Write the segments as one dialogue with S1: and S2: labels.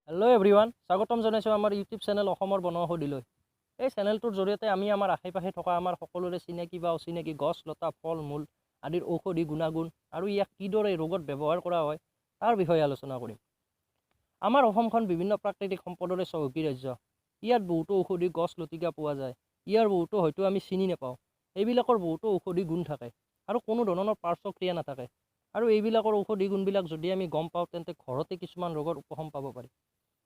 S1: Hello' everyone, স্বাগতম জনাইছোঁ আমাৰ ইউটিউব চেনেল অসমৰ বনোৱা সুধিলৈ। এই চেনেলটোৰ জৰিয়তে আমি আমাৰ আশে পাশে থকা আমাৰ সকলোৰে চিনাকি বা অচিনাকি গছ লতা ফল মূল আদিৰ ঔষধি গুণাগুণ আৰু ইয়াক কিদৰে ৰোগত ব্যৱহাৰ কৰা হয় তাৰ বিষয়ে আলোচনা কৰিম। আমাৰ অসমখন বিভিন্ন প্ৰাকৃতিক সম্পদৰে চহকী ৰাজ্য। ইয়াত বহুতো ঔষধি গছ লতিকা পোৱা যায়। ইয়াৰ বহুতো হয়তো আমি চিনি নাপাওঁ। এইবিলাকৰ বহুতো ঔষধি গুণ থাকে আৰু কোনো ধৰণৰ পাৰ্শ্বক্ৰিয়া নাথাকে। আৰু এইবিলাকৰ ঔষধি গুণবিলাক যদি আমি গম পাওঁ তেন্তে ঘৰতে কিছুমান ৰোগৰ উপশম পাব পাৰি।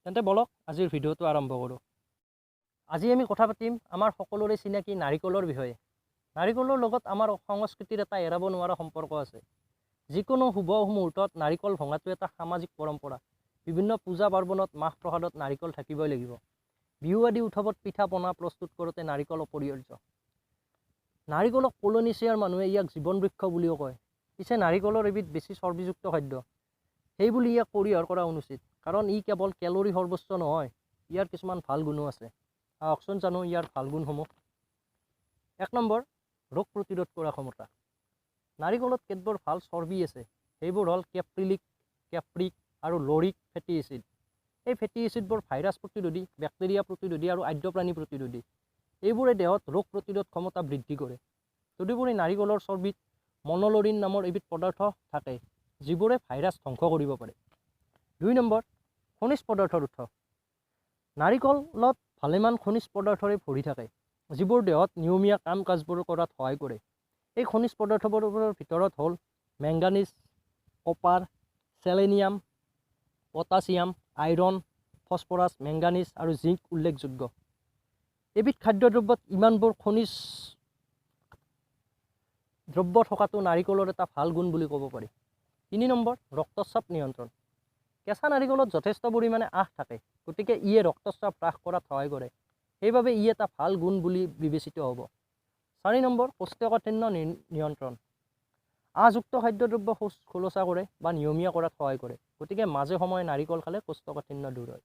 S1: তেন্তে বলক আজিৰ ভিডিঅ'টো আৰম্ভ কৰোঁ। আজি আমি কথা পাতিম আমাৰ সকলোৰে চিনাকি নাৰিকলৰ বিষয়ে। নাৰিকলৰ লগত আমাৰ সংস্কৃতিৰ এটা এৰাব নোৱাৰা সম্পৰ্ক আছে। যিকোনো শুভ মুহূৰ্তত নাৰিকল ভঙাটো এটা সামাজিক পৰম্পৰা। বিভিন্ন পূজা পাৰ্বণত মাহ প্ৰসাদত নাৰিকল থাকিবই লাগিব। বিহু আদি উৎসৱত পিঠা পনা প্ৰস্তুত কৰোঁতে নাৰিকল অপৰিহাৰ্য। নাৰিকলক পলিনেচিয়াৰ মানুহে ইয়াক জীৱন বৃক্ষ বুলিও কয়। পিছে নাৰিকলৰ এবিধ বেছি চৰ্বিযুক্ত খাদ্য। সেইবুলি ইয়াক পৰিহাৰ কৰা অনুচিত, কাৰণ ই কেৱল কেলৰি সৰ্বোচ্চ নহয়, ইয়াৰ কিছুমান ভাল গুণো আছে। আহকচোন জানো ইয়াৰ ভাল গুণসমূহ। 1 নম্বৰ, ৰোগ প্ৰতিৰোধ কৰা ক্ষমতা। নাৰিকলত কেতবোৰ ভাল চৰ্বি আছে। সেইবোৰ হ'ল কেপ্ৰিলিক, কেপ্ৰিক আৰু লৰিক ফেটি এচিড। এই ফেটি এচিডবোৰ ভাইৰাছ প্ৰতিৰোধী, বেক্টেৰিয়া প্ৰতিৰোধী আৰু আৰ্দ্ৰপ্ৰাণী প্ৰতিৰোধী। এইবোৰে দেহত ৰোগ প্ৰতিৰোধ ক্ষমতা বৃদ্ধি কৰে। তদুপৰি নাৰিকলৰ চৰ্বিত মনলৰিন নামৰ এবিধ পদাৰ্থ থাকে, যিবোৰে ভাইৰাছ ধ্বংস কৰিব পাৰে। 2 নম্বৰ, খনিজ পদাৰ্থৰ উৎস। নাৰিকলত ভালেমান খনিজ পদাৰ্থৰে ভৰি থাকে, যিবোৰ দেহত নিয়মীয়া কাম কাজবোৰ কৰাত সহায় কৰে। এই খনিজ পদাৰ্থবোৰৰ ভিতৰত হ'ল manganese, copper, selenium, potassium, iron, phosphorus, manganese আৰু জিংক উল্লেখযোগ্য। এবিধ খাদ্যদ্ৰব্যত ইমানবোৰ খনিজ দ্ৰব্য থকাটো নাৰিকলৰ এটা ভাল গুণ বুলি ক'ব পাৰি। 3 নম্বৰ, ৰক্তচাপ নিয়ন্ত্ৰণ। কেঁচা নাৰিকলত যথেষ্ট পৰিমাণে আঁহ থাকে, গতিকে ইয়ে ৰক্তচাপ হ্ৰাস কৰাত সহায় কৰে। সেইবাবে ই এটা ভাল গুণ বুলি বিবেচিত হ'ব। 4 নম্বৰ, কোষ্ঠকাঠিন্য নিয়ন্ত্ৰণ। আঁহযুক্ত খাদ্যদ্ৰব্য শৌচ খোলচা কৰে বা নিয়মীয়া কৰাত সহায় কৰে, গতিকে মাজে সময়ে নাৰিকল খালে কোষ্ঠকাঠিন্য দূৰ হয়।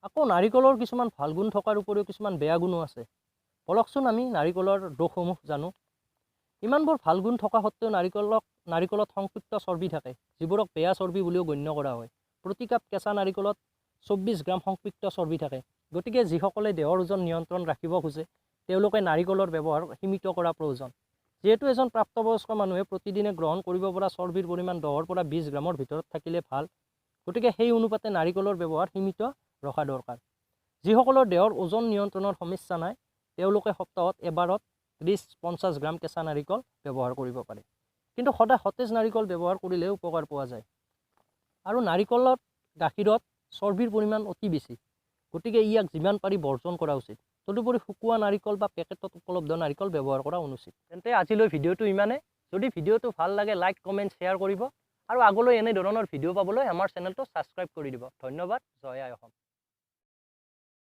S1: আকৌ নাৰিকলৰ কিছুমান ভাল গুণ থকাৰ উপৰিও কিছুমান বেয়া গুণো আছে। বলকচোন আমি নাৰিকলৰ দোষসমূহ জানো। ইমানবোৰ ভাল গুণ থকা সত্ত্বেও নাৰিকলত সংপৃক্ত চৰ্বি থাকে, যিবোৰক বেয়া চৰ্বি বুলিও গণ্য কৰা হয়। প্ৰতি কাপ কেঁচা নাৰিকলত 24 গ্ৰাম সংপৃক্ত চৰ্বি থাকে। গতিকে যিসকলে দেহৰ ওজন নিয়ন্ত্ৰণ ৰাখিব খোজে, তেওঁলোকে নাৰিকলৰ ব্যৱহাৰ সীমিত কৰা প্ৰয়োজন। যিহেতু এজন প্ৰাপ্তবয়স্ক মানুহে প্ৰতিদিনে গ্ৰহণ কৰিব পৰা চৰ্বিৰ পৰিমাণ 10 পৰা 20 গ্ৰামৰ ভিতৰত থাকিলে ভাল, গতিকে সেই অনুপাতে নাৰিকলৰ ব্যৱহাৰ সীমিত ৰখা দৰকাৰ। যিসকলৰ দেহৰ ওজন নিয়ন্ত্ৰণৰ সমস্যা নাই, তেওঁলোকে সপ্তাহত এবাৰত 30-50 গ্ৰাম কেঁচা নাৰিকল ব্যৱহাৰ কৰিব পাৰে। কিন্তু সদায় সতেজ নাৰিকল ব্যৱহাৰ কৰিলে উপকাৰ পোৱা যায়। আৰু নাৰিকলত গাখীৰত চৰ্বিৰ পৰিমাণ অতি বেছি, গতিকে ইয়াক যিমান পাৰি বৰ্জন কৰা উচিত। তদুপৰি শুকোৱা নাৰিকল বা পেকেটত উপলব্ধ নাৰিকল ব্যৱহাৰ কৰা অনুচিত। তেন্তে আজিলৈ ভিডিঅ'টো ইমানে। যদি ভিডিঅ'টো ভাল লাগে লাইক, কমেণ্ট, শ্বেয়াৰ কৰিব আৰু আগলৈ এনে ধৰণৰ ভিডিঅ' পাবলৈ আমাৰ চেনেলটো ছাবস্ক্ৰাইব কৰি দিব। ধন্যবাদ। জয় আই অসম।